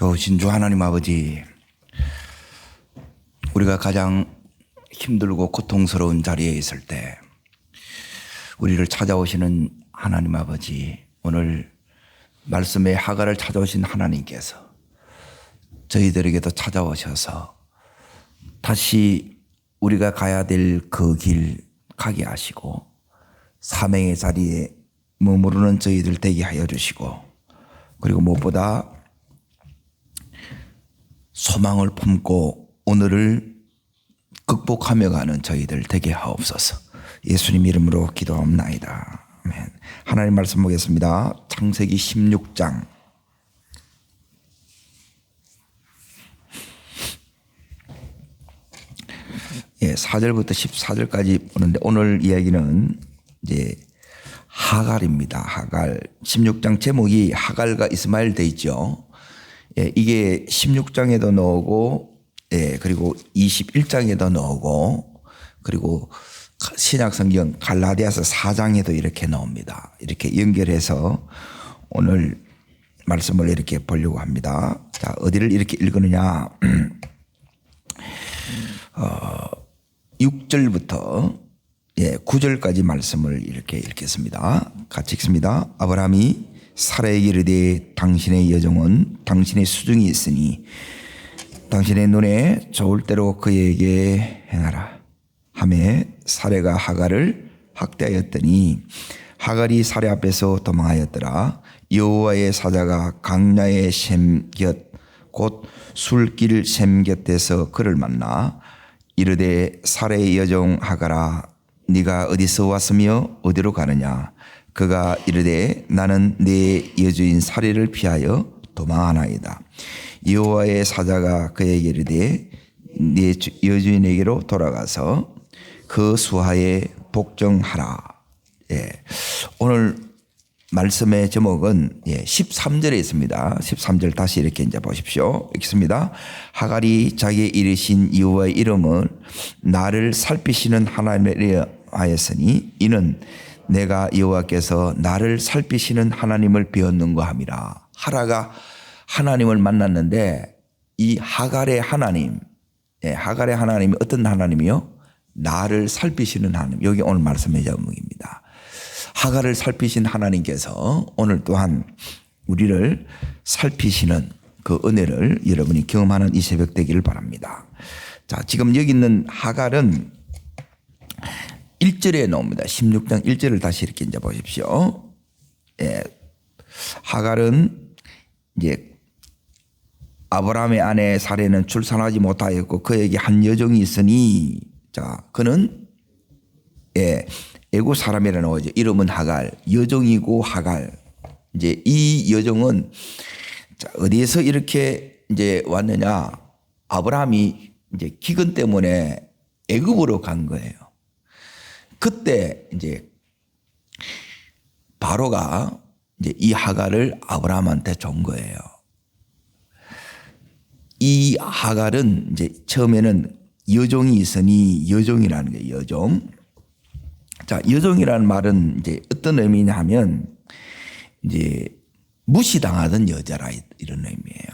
좋으신 주 하나님 아버지, 우리가 가장 힘들고 고통스러운 자리에 있을 때 우리를 찾아오시는 하나님 아버지, 오늘 말씀의 하갈을 찾아오신 하나님께서 저희들에게도 찾아오셔서 다시 우리가 가야 될 그 길 가게 하시고 사명의 자리에 머무르는 저희들 되게 하여 주시고, 그리고 무엇보다 소망을 품고 오늘을 극복하며 가는 저희들 되게 하옵소서. 예수님 이름으로 기도합나이다. 아멘. 하나님 말씀 보겠습니다. 창세기 16장 4절부터 14절까지 보는데, 오늘 이야기는 이제 하갈입니다. 하갈. 16장 제목이 하갈과 이스마엘 돼 있죠. 이게 16장에도 나오고, 그리고 21장에도 나오고, 그리고 신약 성경 갈라디아서 4장에도 이렇게 나옵니다. 이렇게 연결해서 오늘 말씀을 이렇게 보려고 합니다. 자, 어디를 이렇게 읽느냐? 6절부터 9절까지 말씀을 이렇게 읽겠습니다. 같이 읽습니다. 아브라함이 사라에게 이르되 당신의 여종은 당신의 수중이 있으니 당신의 눈에 좋을 대로 그에게 행하라 하매 사레가 하갈을 학대하였더니 하갈이 사레 앞에서 도망하였더라. 여호와의 사자가 강야의 샘 곁 곧 술길 샘 곁에서 그를 만나 이르되 사레의 여종 하갈아, 네가 어디서 왔으며 어디로 가느냐? 그가 이르되 나는 네 여주인 사레를 피하여 도망하나이다. 여호와의 사자가 그에게 이르되 네 여주인에게로 돌아가서 그 수하에 복종하라. 오늘 말씀의 제목은 13절에 있습니다. 13절 다시 이렇게 이제 보십시오. 읽습니다. 하갈이 자기의 이르신 여호와의 이름을 나를 살피시는 하나님이라 하였으니 이는 내가 여호와께서 나를 살피시는 하나님을 배웠는가 함이라. 하라가 하나님을 만났는데 이 하갈의 하나님, 하갈의 하나님이 어떤 하나님이요? 나를 살피시는 하나님. 여기 오늘 말씀의 제목입니다. 하갈을 살피신 하나님께서 오늘 또한 우리를 살피시는 그 은혜를 여러분이 경험하는 이 새벽 되기를 바랍니다. 자, 지금 여기 있는 하갈은 1절에 나옵니다. 16장 1절을 다시 이렇게 이제 보십시오. 하갈은 이제 아브라함의 아내 사레는 출산하지 못하였고 그에게 한 여종이 있으니, 자, 그는 애국 사람이라 나오죠. 이름은 하갈, 여종이고 하갈. 이제 이 여종은 어디에서 이렇게 이제 왔느냐? 아브라함이 이제 기근 때문에 애굽으로 간 거예요. 그때 이제 바로가 이제 이 하갈을 아브라함한테 준 거예요. 이 하갈은 이제 처음에는 여종이 있으니, 여종이라는 게 여종. 자, 여종이라는 말은 이제 어떤 의미냐 하면 이제 무시당하던 여자라 이런 의미예요.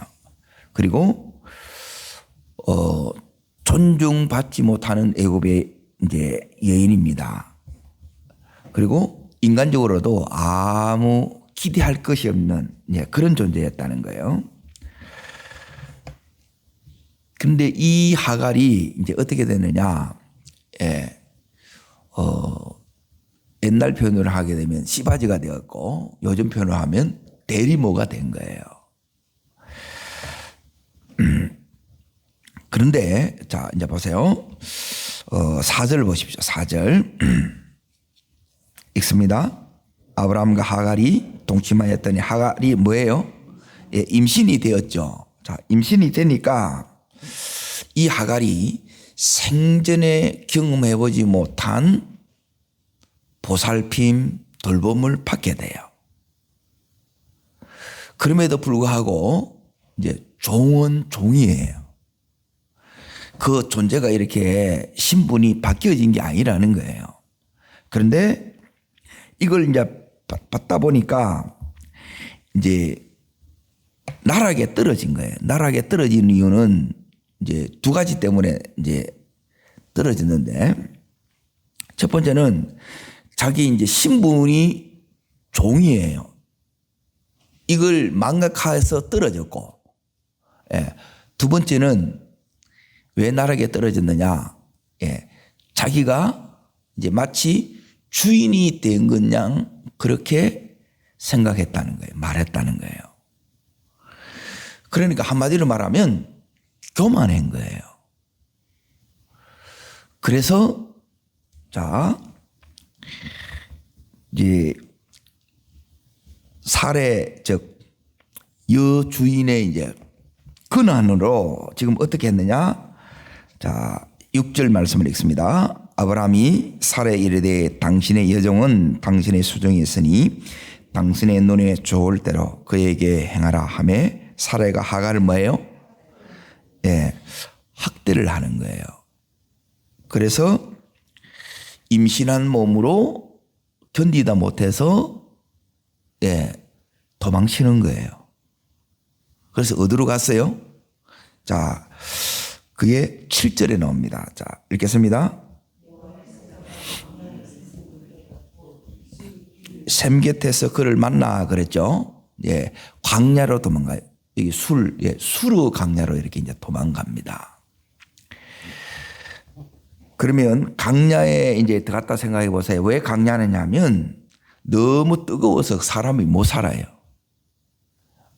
그리고 존중받지 못하는 애굽의 이제 여인입니다. 그리고 인간적으로도 아무 기대할 것이 없는 그런 존재였다는 거예요. 그런데 이 하갈이 이제 어떻게 되느냐? 옛날 표현을 하게 되면 씨바지가 되었고, 요즘 표현을 하면 대리모가 된 거예요. 그런데 자, 이제 보세요. 4절 보십시오. 4절 읽습니다. 아브라함과 하갈이 동침하였더니, 하갈이 뭐예요? 임신이 되었죠. 자, 임신이 되니까 이 하갈이 생전에 경험해보지 못한 보살핌, 돌봄을 받게 돼요. 그럼에도 불구하고 이제 종은 종이에요. 그 존재가 이렇게 신분이 바뀌어진 게 아니라는 거예요. 그런데 이걸 이제 받다 보니까 이제 나락에 떨어진 거예요. 나락에 떨어진 이유는 이제 두 가지 때문에 이제 떨어졌는데, 첫 번째는 자기 이제 신분이 종이에요. 이걸 망각해서 떨어졌고, 예. 두 번째는 왜 나락에 떨어졌느냐? 예. 자기가 이제 마치 주인이 된 것냥 그렇게 생각했다는 거예요. 말했다는 거예요. 그러니까 한마디로 말하면 교만한 거예요. 그래서 자 이제 사례 즉 여주인의 이제 근한으로 지금 어떻게 했느냐? 자 6절 말씀을 읽습니다. 아브라함이 사례에 이르되 당신의 여종은 당신의 수종이 있으니 당신의 눈에 좋을 대로 그에게 행하라 하매 사례가 하갈을 뭐예요? 예, 학대를 하는 거예요. 그래서 임신한 몸으로 견디다 못해서 예, 도망치는 거예요. 그래서 어디로 갔어요? 자, 그게 7절에 나옵니다. 자, 읽겠습니다. 샘 곁에서 그를 만나 그랬죠. 예, 광야로 도망가요. 여기 수르 강야로 이렇게 이제 도망갑니다. 그러면 강야에 이제 들어갔다 생각해 보세요. 왜 강야냐면 너무 뜨거워서 사람이 못 살아요.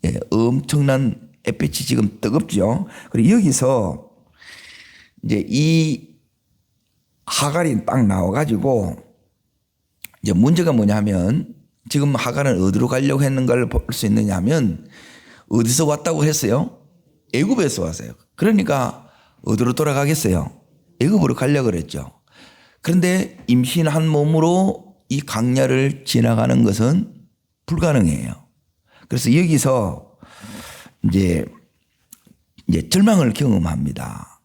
예, 엄청난 햇빛이 지금 뜨겁죠. 그리고 여기서 이제 이 하갈이 딱 나와가지고 이제 문제가 뭐냐면 지금 하갈은 어디로 가려고 했는 걸 볼 수 있느냐면 어디서 왔다고 했어요? 애굽에서 왔어요. 그러니까 어디로 돌아가겠어요? 애굽으로 가려고 그랬죠. 그런데 임신한 몸으로 이 강야를 지나가는 것은 불가능해요. 그래서 여기서 이제 절망을 경험합니다.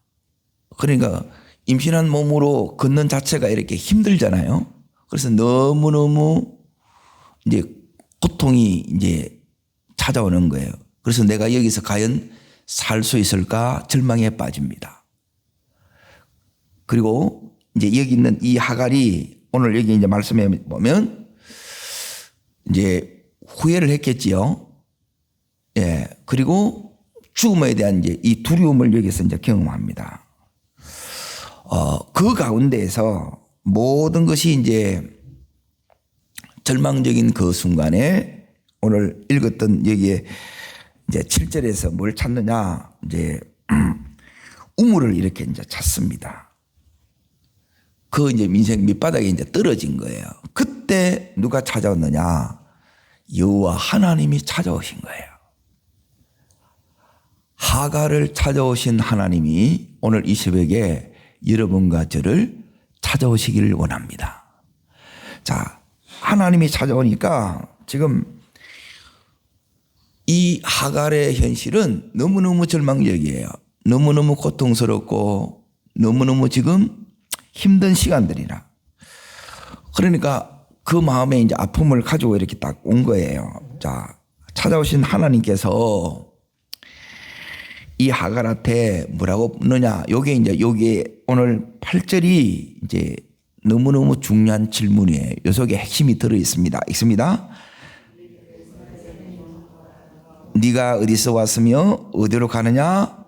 그러니까 임신한 몸으로 걷는 자체가 이렇게 힘들잖아요. 그래서 너무너무 이제 고통이 이제 찾아오는 거예요. 그래서 내가 여기서 과연 살 수 있을까 절망에 빠집니다. 그리고 이제 여기 있는 이 하갈이 오늘 여기 이제 말씀해 보면 이제 후회를 했겠지요. 예. 그리고 죽음에 대한 이제 이 두려움을 여기서 이제 경험합니다. 그 가운데에서 모든 것이 이제 절망적인 그 순간에 오늘 읽었던 여기에 이제 7절에서 뭘 찾느냐? 이제 우물을 이렇게 이제 찾습니다. 그 이제 민생 밑바닥에 이제 떨어진 거예요. 그때 누가 찾아왔느냐? 여호와 하나님이 찾아오신 거예요. 하갈을 찾아오신 하나님이 오늘 이 새벽에 여러분과 저를 찾아오시기를 원합니다. 자, 하나님이 찾아오니까 지금 이 하갈의 현실은 너무너무 절망적이에요. 너무너무 고통스럽고 너무너무 지금 힘든 시간들이라. 그러니까 그 마음에 이제 아픔을 가지고 이렇게 딱 온 거예요. 자, 찾아오신 하나님께서 이 하갈한테 뭐라고 묻느냐. 요게 오늘 8절이 이제 너무너무 중요한 질문이에요. 요 속에 핵심이 들어 있습니다. 읽습니다. 네가 어디서 왔으며 어디로 가느냐?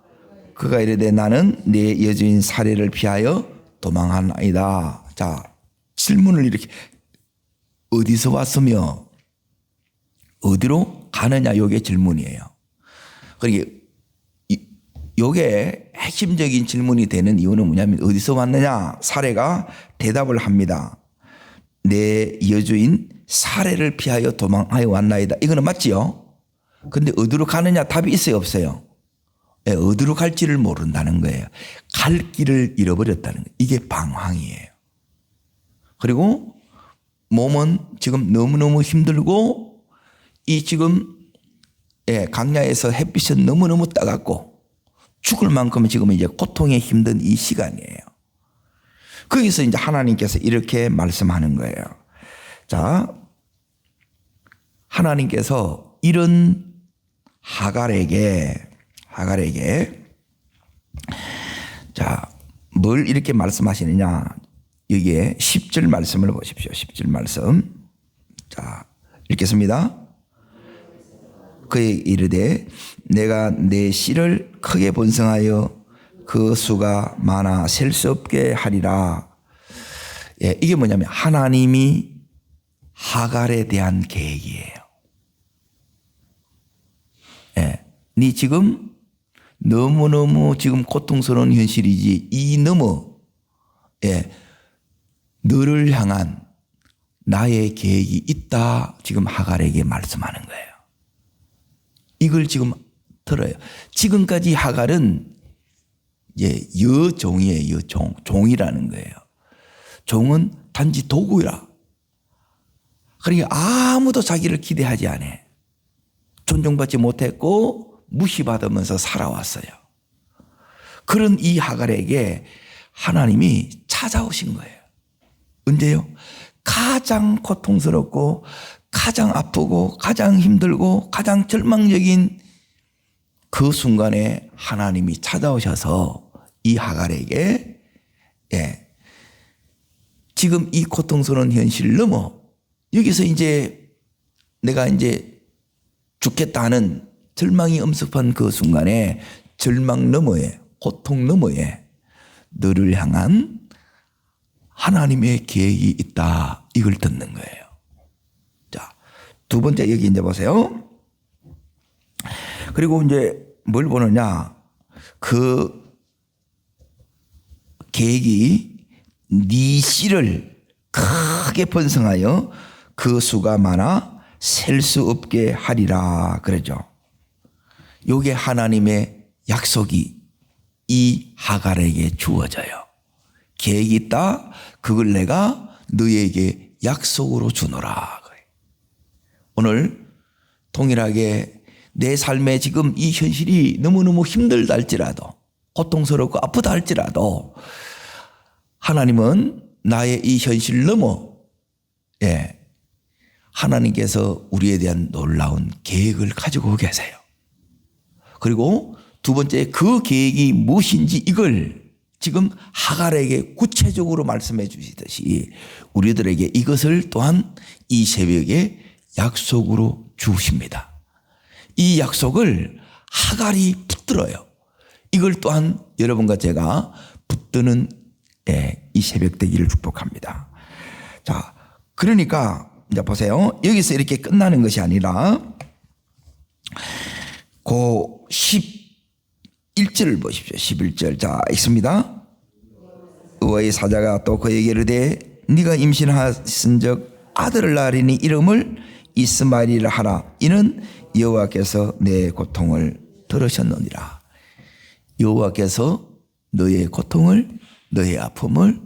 그가 이르되 나는 내 여주인 사례를 피하여 도망하나이다. 자, 질문을 이렇게 어디서 왔으며 어디로 가느냐? 요게 질문이에요. 그러니까 요게 핵심적인 질문이 되는 이유는 뭐냐면 어디서 왔느냐? 사례가 대답을 합니다. 내 여주인 사례를 피하여 도망하여 왔나이다. 이거는 맞지요? 근데 어디로 가느냐? 답이 있어요, 없어요? 네, 어디로 갈지를 모른다는 거예요. 갈 길을 잃어버렸다는 거예요. 이게 방황이에요. 그리고 몸은 지금 너무너무 힘들고 이 지금 강야에서 햇빛은 너무너무 따갑고 죽을 만큼 지금 이제 고통에 힘든 이 시간이에요. 거기서 이제 하나님께서 이렇게 말씀하는 거예요. 자, 하나님께서 이런 하갈에게 자, 뭘 이렇게 말씀하시느냐. 여기에 10절 말씀을 보십시오. 10절 말씀. 자, 읽겠습니다. 그의 이르되 내가 내 씨를 크게 번성하여 그 수가 많아 셀 수 없게 하리라. 예, 이게 뭐냐면 하나님이 하갈에 대한 계획이에요. 예, 네 지금 너무너무 지금 고통스러운 현실이지 이 너머 예, 너를 향한 나의 계획이 있다. 지금 하갈에게 말씀하는 거예요. 이걸 지금 들어요. 지금까지 하갈은 여종이에요. 종이라는 거예요. 종은 단지 도구라. 그러니까 아무도 자기를 기대하지 않아. 존중받지 못했고 무시받으면서 살아왔어요. 그런 이 하갈에게 하나님이 찾아오신 거예요. 언제요? 가장 고통스럽고 가장 아프고 가장 힘들고 가장 절망적인 그 순간에 하나님이 찾아오셔서 이 하갈에게 지금 이 고통스러운 현실을 넘어 여기서 이제 내가 이제 죽겠다 하는 절망이 엄습한 그 순간에 절망 너머에 고통 너머에 너를 향한 하나님의 계획이 있다. 이걸 듣는 거예요. 자, 두 번째 여기 이제 보세요. 그리고 이제 뭘 보느냐. 그 계획이 네 씨를 크게 번성하여 그 수가 많아 셀 수 없게 하리라 그러죠. 요게 하나님의 약속이 이 하갈에게 주어져요. 계획이 있다. 그걸 내가 너에게 약속으로 주노라. 오늘 동일하게 내 삶에 지금 이 현실이 너무너무 힘들다 할지라도 고통스럽고 아프다 할지라도 하나님은 나의 이 현실 넘어 하나님께서 우리에 대한 놀라운 계획을 가지고 계세요. 그리고 두 번째 그 계획이 무엇인지 이걸 지금 하갈에게 구체적으로 말씀해 주시듯이 우리들에게 이것을 또한 이 새벽에 약속으로 주십니다. 이 약속을 하갈이 붙들어요. 이걸 또한 여러분과 제가 붙드는 이 새벽 되기를 축복합니다. 자, 그러니까 이제 보세요. 여기서 이렇게 끝나는 것이 아니라 그 11절을 보십시오. 11절. 자, 있습니다. 의의 사자가 또 그에게 이르되 네가 임신하신즉 아들을 낳으리니 이름을 이스마엘이라 하라. 이는 여호와께서 내 고통을 들으셨느니라. 여호와께서 너의 고통을, 너의 아픔을,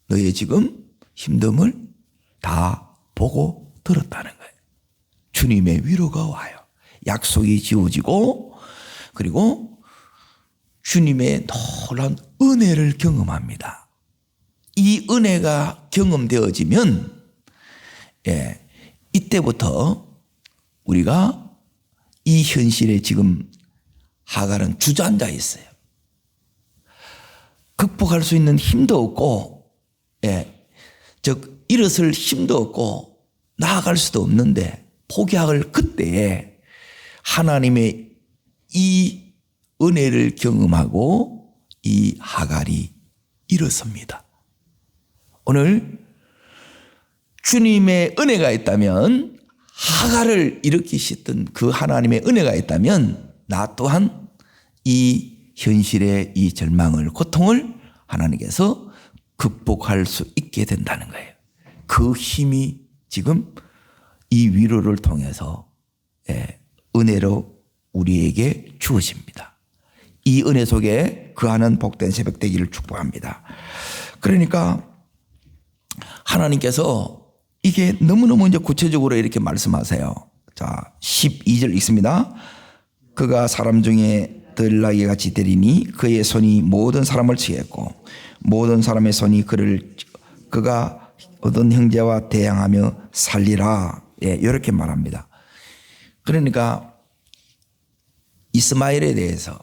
너의 지금 힘듦을 다 보고 들었다는 거예요. 주님의 위로가 와요. 약속이 지어지고 그리고 주님의 놀라운 은혜를 경험합니다. 이 은혜가 경험되어지면 이때부터 우리가 이 현실에 지금 하갈은 주저앉아 있어요. 극복할 수 있는 힘도 없고 즉 일어설 힘도 없고 나아갈 수도 없는데 포기할 그때에 하나님의 이 은혜를 경험하고 이 하갈이 일어섭니다. 오늘 주님의 은혜가 있다면 하갈을 일으키셨던 그 하나님의 은혜가 있다면 나 또한 이 현실의 이 절망을 고통을 하나님께서 극복할 수 있게 된다는 거예요. 그 힘이 지금 이 위로를 통해서 은혜로 우리에게 주어집니다. 이 은혜 속에 그하는 복된 새벽 되기를 축복합니다. 그러니까 하나님께서 이게 너무너무 이제 구체적으로 이렇게 말씀하세요. 자, 12절 읽습니다. 그가 사람 중에 들나귀 같이 되리니 그의 손이 모든 사람을 치겠고 모든 사람의 손이 그가 얻은 형제와 대항하며 살리라. 이렇게 말합니다. 그러니까 이스마엘에 대해서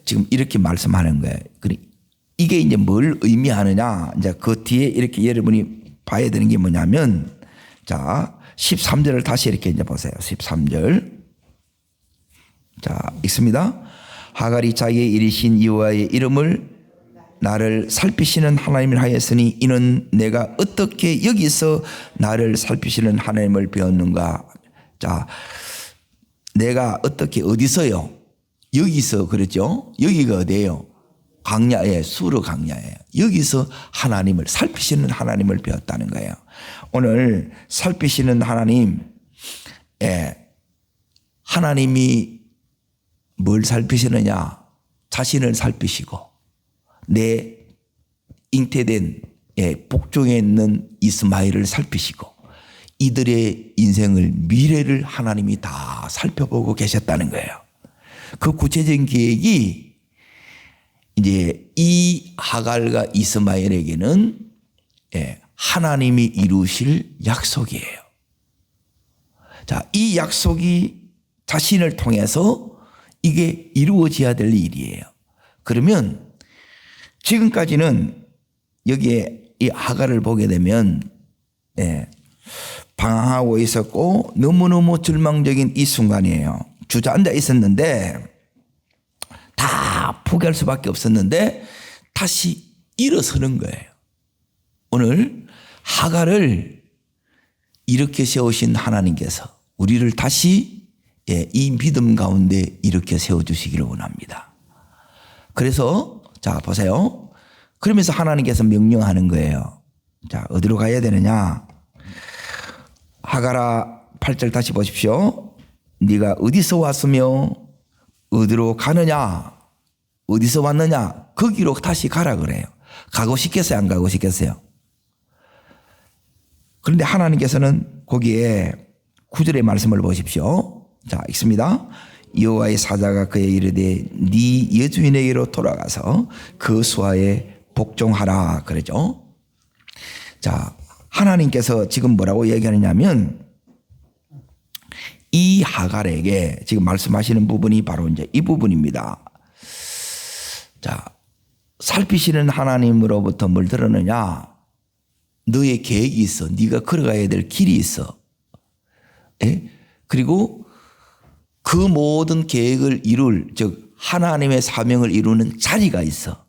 지금 이렇게 말씀하는 거예요. 이게 이제 뭘 의미하느냐? 이제 그 뒤에 이렇게 여러분이 봐야 되는 게 뭐냐면, 자, 13절을 다시 이렇게 이제 보세요. 13절. 자, 읽습니다. 하갈이 자기의 이르신 여호와의 이름을 나를 살피시는 하나님을 하였으니 이는 내가 어떻게 여기서 나를 살피시는 하나님을 배웠는가. 자, 내가 어떻게 어디서요? 여기서 그랬죠. 여기가 어디예요? 광야에, 수르 광야에 여기서 하나님을 살피시는 하나님을 배웠다는 거예요. 오늘 살피시는 하나님, 하나님이 뭘 살피시느냐? 자신을 살피시고 내 잉태된 복종에 있는 이스마엘을 살피시고 이들의 인생을 미래를 하나님이 다 살펴보고 계셨다는 거예요. 그 구체적인 계획이 이제 이 하갈과 이스마엘에게는 하나님이 이루실 약속이에요. 자, 이 약속이 자신을 통해서 이게 이루어져야 될 일이에요. 그러면 지금까지는 여기에 이 하갈을 보게 되면 방황하고 있었고 너무너무 절망적인 이 순간이에요. 주저앉아 있었는데 다 포기할 수밖에 없었는데 다시 일어서는 거예요. 오늘 하갈을 이렇게 세우신 하나님께서 우리를 다시 이 믿음 가운데 이렇게 세워주시기를 원합니다. 그래서 자 보세요. 그러면서 하나님께서 명령하는 거예요. 자, 어디로 가야 되느냐? 하갈아 8절 다시 보십시오. 네가 어디서 왔으며 어디로 가느냐? 어디서 왔느냐? 거기로 다시 가라 그래요. 가고 싶겠어요? 안 가고 싶겠어요? 그런데 하나님께서는 거기에 9절의 말씀을 보십시오. 자, 읽습니다. 여호와의 사자가 그에 이르되 네 여주인에게로 돌아가서 그 수하에 복종하라 그러죠. 자, 하나님께서 지금 뭐라고 얘기하느냐면 이 하갈에게 지금 말씀하시는 부분이 바로 이제 이 부분입니다. 자, 살피시는 하나님으로부터 뭘 들었느냐? 너의 계획이 있어. 네가 걸어가야 될 길이 있어. 그리고 그 모든 계획을 이룰, 즉 하나님의 사명을 이루는 자리가 있어.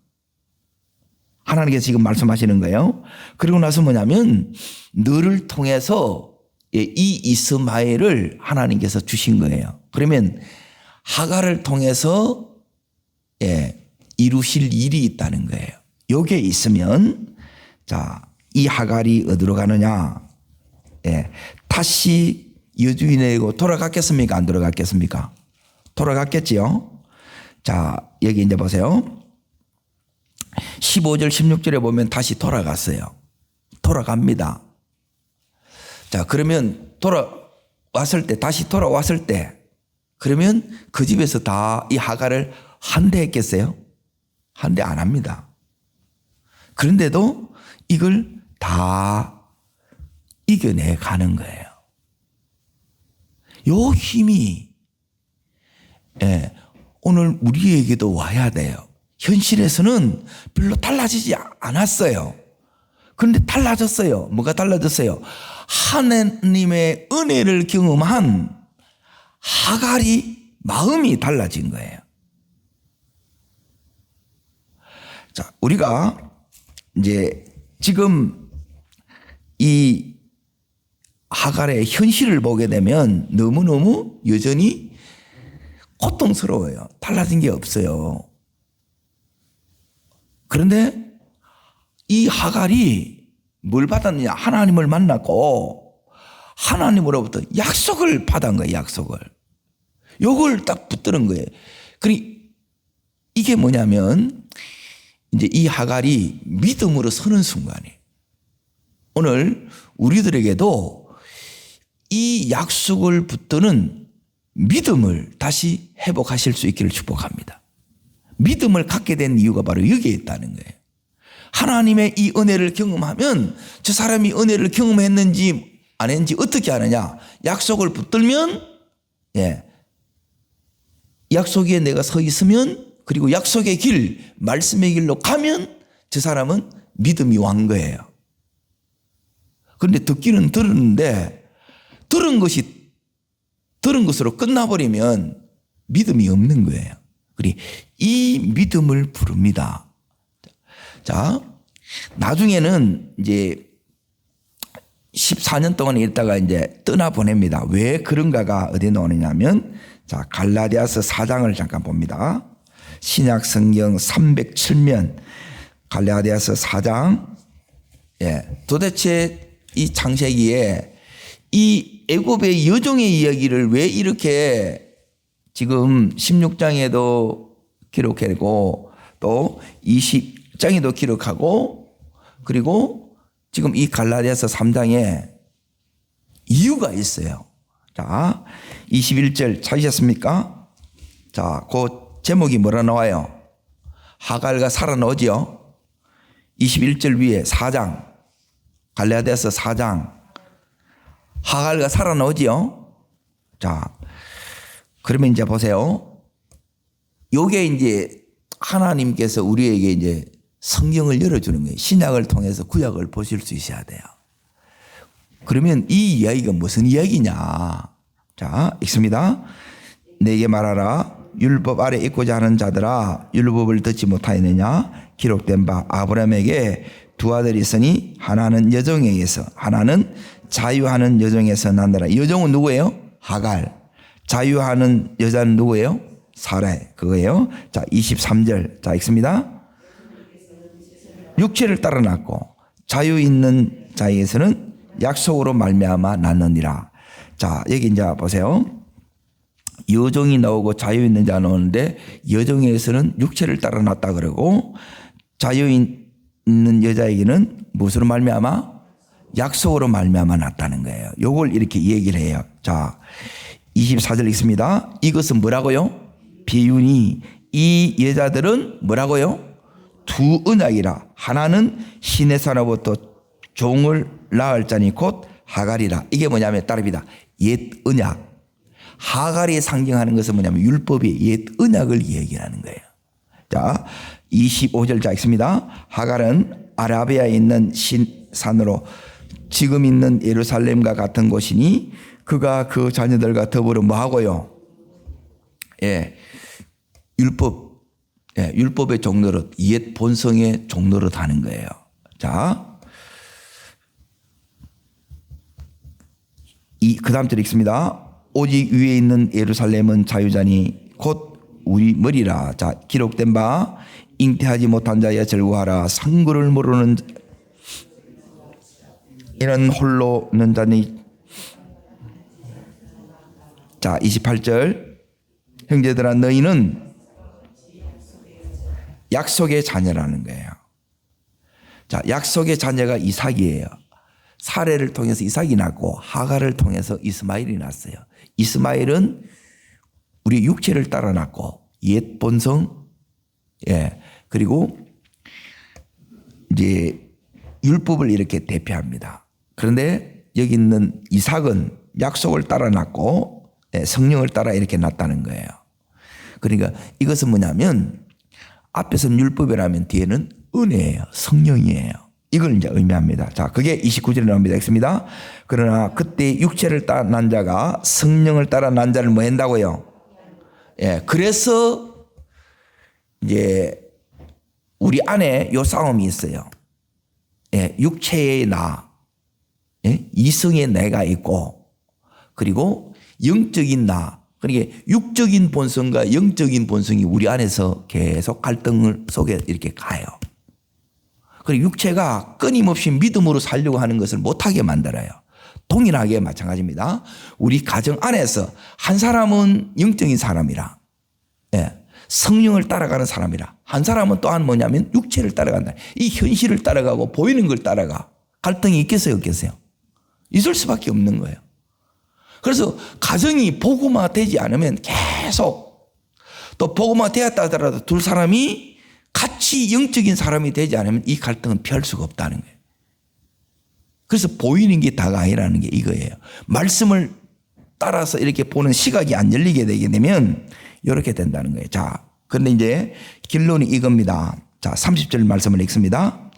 하나님께서 지금 말씀하시는 거예요. 그리고 나서 뭐냐면 너를 통해서 이 이스마엘을 하나님께서 주신 거예요. 그러면 하갈을 통해서 이루실 일이 있다는 거예요. 요게 있으면 자, 이 하갈이 어디로 가느냐? 다시 여주인에게로 돌아갔겠습니까? 안 돌아갔겠습니까? 돌아갔겠지요. 자, 여기 이제 보세요. 15절 16절에 보면 다시 돌아갔어요. 돌아갑니다. 자, 그러면 돌아왔을 때, 다시 돌아왔을 때, 그러면 그 집에서 다 이 하갈을 한대했겠어요? 한대 안 합니다. 그런데도 이걸 다 이겨내 가는 거예요. 요 힘이 오늘 우리에게도 와야 돼요. 현실에서는 별로 달라지지 않았어요. 그런데 달라졌어요. 뭐가 달라졌어요? 하나님의 은혜를 경험한 하갈이 마음이 달라진 거예요. 자, 우리가 이제 지금 이 하갈의 현실을 보게 되면 너무너무 여전히 고통스러워요. 달라진 게 없어요. 그런데 이 하갈이 뭘 받았느냐? 하나님을 만났고 하나님으로부터 약속을 받은 거예요. 약속을. 요걸 딱 붙드는 거예요. 이게 뭐냐면 이제 이 하갈이 믿음으로 서는 순간이에요. 오늘 우리들에게도 이 약속을 붙드는 믿음을 다시 회복하실 수 있기를 축복합니다. 믿음을 갖게 된 이유가 바로 여기에 있다는 거예요. 하나님의 이 은혜를 경험하면 저 사람이 은혜를 경험했는지 안 했는지 어떻게 아느냐? 약속을 붙들면 약속에 내가 서 있으면, 그리고 약속의 길, 말씀의 길로 가면 저 사람은 믿음이 완 거예요. 그런데 듣기는 들었는데 들은 것으로 끝나버리면 믿음이 없는 거예요. 그리고 이 믿음을 부릅니다. 자, 나중에는 이제 14년 동안 있다가 이제 떠나보냅니다. 왜 그런가가 어디에 나오느냐면, 자, 갈라디아서 4장을 잠깐 봅니다. 신약 성경 307면 갈라디아서 4장. 예, 도대체 이 창세기에 이 애굽의 여종의 이야기를 왜 이렇게 지금 16장에도 기록하고 또 20장에도 기록하고, 그리고 지금 이 갈라디아서 3장에 이유가 있어요. 자, 21절 찾으셨습니까? 자, 그 제목이 뭐라 나와요? 하갈과 살아나오지요. 21절 위에 4장, 갈라디아서 4장, 하갈과 살아나오지요. 자, 그러면 이제 보세요. 요게 이제 하나님께서 우리에게 이제 성경을 열어주는 거예요. 신약을 통해서 구약을 보실 수 있어야 돼요. 그러면 이 이야기가 무슨 이야기냐? 자, 읽습니다. 내게 말하라. 율법 아래 있고자 하는 자들아, 율법을 듣지 못하였느냐? 기록된 바 아브라함에게 두 아들이 있으니 하나는 여종에 의해서, 하나는 자유하는 여종에서 난다라. 여종은 누구예요? 하갈. 자유하는 여자는 누구예요? 사라이. 그거예요. 자, 23절. 자, 읽습니다. 육체를 따라 낳고 자유 있는 자에게서는 약속으로 말미암아 낳느니라. 자, 여기 이제 보세요. 여종이 나오고 자유 있는 자 나오는데, 여종에게서는 육체를 따라 낳았다 그러고, 자유 있는 여자에게는 무엇으로 말미암아? 약속으로 말미암아 낳았다는 거예요. 요걸 이렇게 얘기를 해요. 자, 24절 읽습니다. 이것은 뭐라고요? 비유니 이 여자들은 뭐라고요? 두 언약이라. 하나는 시내사로부터 종을 낳을 자니 곧 하갈이라. 이게 뭐냐면 따릅니다. 옛 언약. 하갈이 상징하는 것은 뭐냐면 율법의 옛 언약을 얘기하는 거예요. 자, 25절 자 읽습니다. 하갈은 아라비아에 있는 산으로 지금 있는 예루살렘과 같은 곳이니 그가 그 자녀들과 더불어 뭐 하고요? 예, 율법의 종노릇, 옛 본성의 종노릇 하는 거예요. 자, 그 다음 절 읽습니다. 오직 위에 있는 예루살렘은 자유자니 곧 우리 머리라. 자, 기록된 바 잉태하지 못한 자여 즐거워하라. 상구를 모르는 이런 홀로는 자니. 자, 28절. 형제들아 너희는 약속의 자녀라는 거예요. 자, 약속의 자녀가 이삭이에요. 사례를 통해서 이삭이 났고 하갈을 통해서 이스마엘이 났어요. 이스마엘은 우리 육체를 따라 났고 옛 본성, 예, 그리고 이제 율법을 이렇게 대표합니다. 그런데 여기 있는 이삭은 약속을 따라 났고, 예, 성령을 따라 이렇게 났다는 거예요. 그러니까 이것은 뭐냐면 앞에서는 율법이라면 뒤에는 은혜예요. 성령이에요. 이걸 이제 의미합니다. 자, 그게 29절에 나옵니다. 읽습니다. 그러나 그때 육체를 따라 난 자가 성령을 따라 난 자를 뭐 한다고요? 예, 그래서 이제 우리 안에 요 싸움이 있어요. 예, 육체의 나, 예, 이성의 내가 있고, 그리고 영적인 나, 그러니까 육적인 본성과 영적인 본성이 우리 안에서 계속 갈등을 속에 이렇게 가요. 그리고 육체가 끊임없이 믿음으로 살려고 하는 것을 못하게 만들어요. 동일하게 마찬가지입니다. 우리 가정 안에서 한 사람은 영적인 사람이라, 예, 성령을 따라가는 사람이라, 한 사람은 또한 뭐냐면 육체를 따라간다. 이 현실을 따라가고 보이는 걸 따라가. 갈등이 있겠어요, 없겠어요? 있을 수밖에 없는 거예요. 그래서 가정이 복음화되지 않으면 계속, 또 복음화되었다 하더라도 둘 사람이 같이 영적인 사람이 되지 않으면 이 갈등은 피할 수가 없다는 거예요. 그래서 보이는 게 다가 아니라는 게 이거예요. 말씀을 따라서 이렇게 보는 시각이 안 열리게 되게 되면 이렇게 된다는 거예요. 자, 그런데 이제 결론이 이겁니다. 자, 30절 말씀을 읽습니다.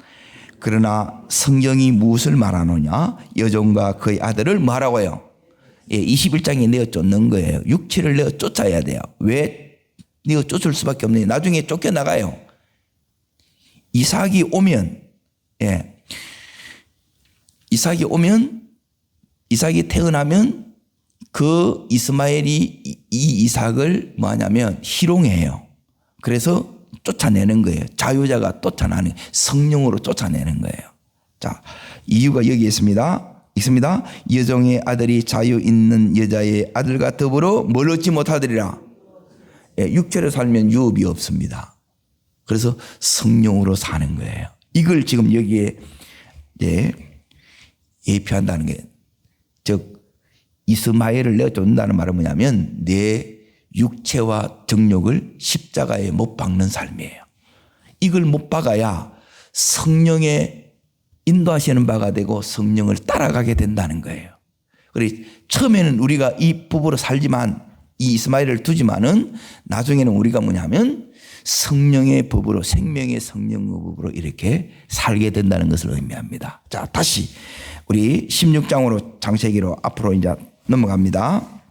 그러나 성경이 무엇을 말하느냐? 여종과 그의 아들을 뭐하라고요? 예, 21장에 내어 쫓는 거예요. 육체를 내어 쫓아야 돼요. 왜 내어 쫓을 수밖에 없느냐? 나중에 쫓겨나가요. 이삭이 오면, 예, 이삭이 태어나면 그 이스마엘이 이 이삭을 뭐하냐면 희롱해요. 그래서 쫓아내는 거예요. 자유자가 쫓아내는, 성령으로 쫓아내는 거예요. 자, 이유가 여기 있습니다. 여종의 아들이 자유 있는 여자의 아들과 더불어 뭘 얻지 못하리라. 예, 육체로 살면 유업이 없습니다. 그래서 성령으로 사는 거예요. 이걸 지금 여기에 예표한다는 게, 즉 이스마엘을 내쫓는다는 말은 뭐냐면 내 육체와 정욕을 십자가에 못 박는 삶이에요. 이걸 못 박아야 성령의 인도하시는 바가 되고 성령을 따라가게 된다는 거예요. 그래서 처음에는 우리가 이 법으로 살지만, 이 이스마엘을 두지만은 나중에는 우리가 뭐냐면 성령의 법으로, 생명의 성령의 법으로 이렇게 살게 된다는 것을 의미합니다. 자, 다시 우리 16장으로 창세기로 앞으로 이제 넘어갑니다.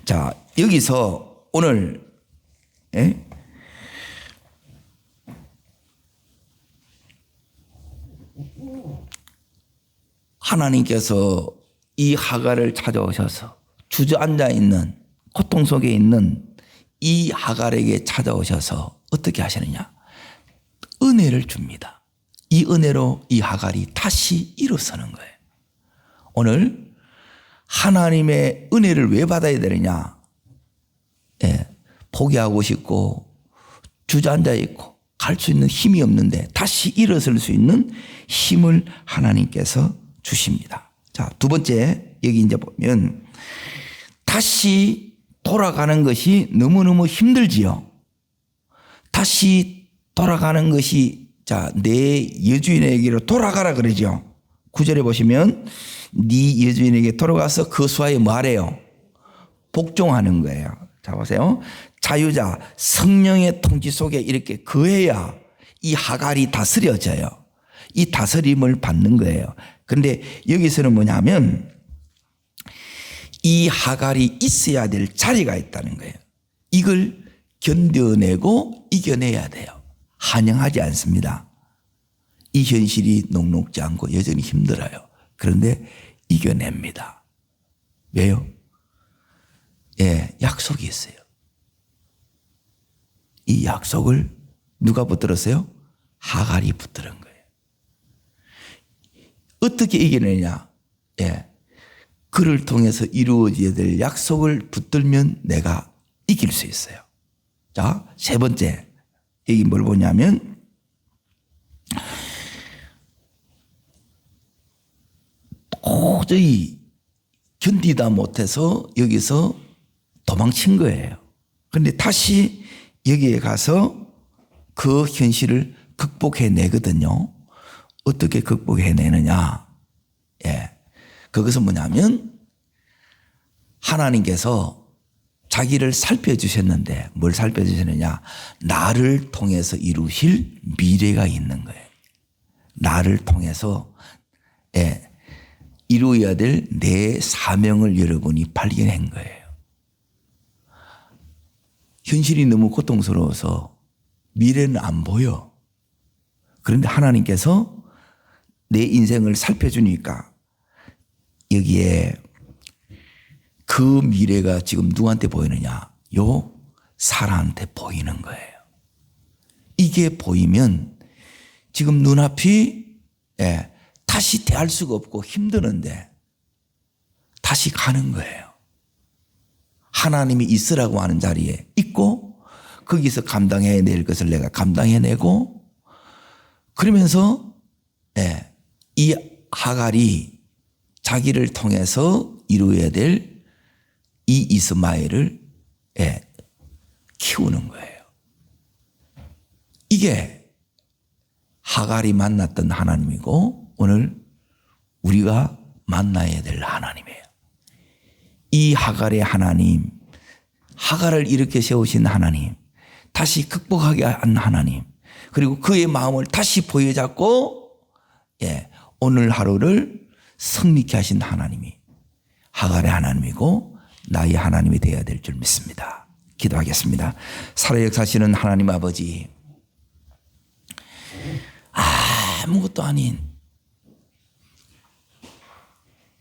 자, 여기서 오늘 하나님께서 이 하갈을 찾아오셔서 주저앉아 있는, 고통 속에 있는 이 하갈에게 찾아오셔서 어떻게 하시느냐? 은혜를 줍니다. 이 은혜로 이 하갈이 다시 일어서는 거예요. 오늘 하나님의 은혜를 왜 받아야 되느냐? 예, 포기하고 싶고 주저앉아 있고 갈 수 있는 힘이 없는데 다시 일어설 수 있는 힘을 하나님께서 주십니다. 자, 두 번째, 여기 이제 보면 다시 돌아가는 것이 너무너무 힘들지요. 다시 돌아가는 것이, 자, 내 여주인에게로 돌아가라 그러죠. 9절에 보시면 네 여주인에게 돌아가서 그 수하에 뭐 하래요? 복종하는 거예요. 자, 보세요. 자유자, 성령의 통치 속에 이렇게 거해야 이 하갈이 다스려져요. 이 다스림을 받는 거예요. 그런데 여기서는 뭐냐면 이 하갈이 있어야 될 자리가 있다는 거예요. 이걸 견뎌내고 이겨내야 돼요. 한영하지 않습니다. 이 현실이 녹록지 않고 여전히 힘들어요. 그런데 이겨냅니다. 왜요? 예, 약속이 있어요. 이 약속을 누가 붙들었어요? 하갈이 붙들은 거예요. 어떻게 이겨내냐? 예, 그를 통해서 이루어져야 될 약속을 붙들면 내가 이길 수 있어요. 자, 세 번째, 여기 뭘 보냐면 도저히 견디다 못해서 여기서 도망친 거예요. 그런데 다시 여기에 가서 그 현실을 극복해내거든요. 어떻게 극복해내느냐? 예, 그것은 뭐냐면 하나님께서 자기를 살펴주셨는데 뭘 살펴주셨느냐? 나를 통해서 이루실 미래가 있는 거예요. 나를 통해서, 예, 이루어야 될 내 사명을 여러분이 발견한 거예요. 현실이 너무 고통스러워서 미래는 안 보여. 그런데 하나님께서 내 인생을 살펴주니까 여기에 그 미래가 지금 누구한테 보이느냐? 요 사라한테 보이는 거예요. 이게 보이면 지금 눈앞이, 예, 다시 대할 수가 없고 힘드는데 다시 가는 거예요. 하나님이 있으라고 하는 자리에 있고 거기서 감당해야 될 것을 내가 감당해내고 그러면서, 예, 이 하갈이 자기를 통해서 이루어야 될 이 이스마엘을, 예, 키우는 거예요. 이게 하갈이 만났던 하나님이고 오늘 우리가 만나야 될 하나님이에요. 이 하갈의 하나님, 하갈을 일으켜 세우신 하나님, 다시 극복하게 한 하나님, 그리고 그의 마음을 다시 보여잡고 오늘 하루를 승리케 하신 하나님이 하갈의 하나님이고 나의 하나님이 되어야 될 줄 믿습니다. 기도하겠습니다. 살아 역사하시는 하나님 아버지, 아무것도 아닌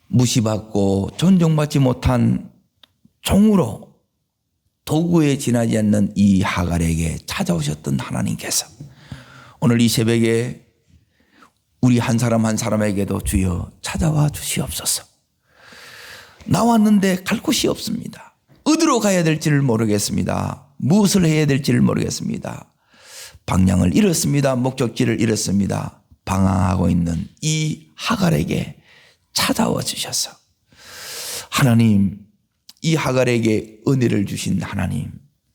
무시받고 존중받지 못한 종으로 도구에 지나지 않는 이 하갈에게 찾아오셨던 하나님께서 오늘 이 새벽에 우리 한 사람 한 사람에게도 주여 찾아와 주시옵소서. 나왔는데 갈 곳이 없습니다. 어디로 가야 될지를 모르겠습니다. 무엇을 해야 될지를 모르겠습니다. 방향을 잃었습니다. 목적지를 잃었습니다. 방황하고 있는 이 하갈에게 찾아와 주셔서 하나님, 이 하갈에게 은혜를 주신 하나님,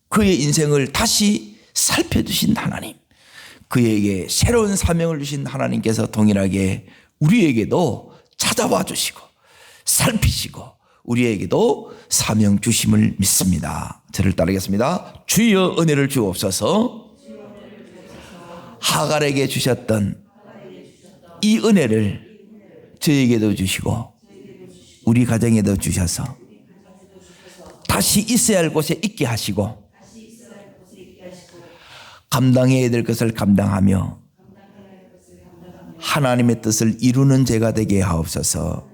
그의 인생을 다시 살펴주신 하나님, 그에게 새로운 사명을 주신 하나님께서 동일하게 우리에게도 찾아와 주시고 살피시고 우리에게도 사명 주심을 믿습니다. 저를 따르겠습니다. 주여 은혜를 주옵소서. 하갈에게 주셨던 이 은혜를 저에게도 주시고 우리 가정에도 주셔서 다시 있어야 할 곳에 있게 하시고 감당해야 될 것을 감당하며 하나님의 뜻을 이루는 제가 되게 하옵소서.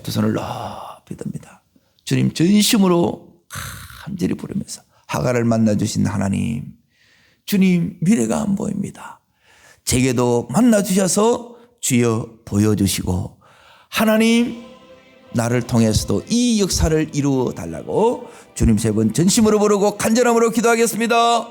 두 손을 높이 듭니다. 주님, 전심으로 간절히 부르면서 하갈을 만나주신 하나님, 주님, 미래가 안 보입니다. 제게도 만나주셔서 주여 보여주시고 하나님, 나를 통해서도 이 역사를 이루어 달라고 주님 세 번 전심으로 부르고 간절함으로 기도하겠습니다.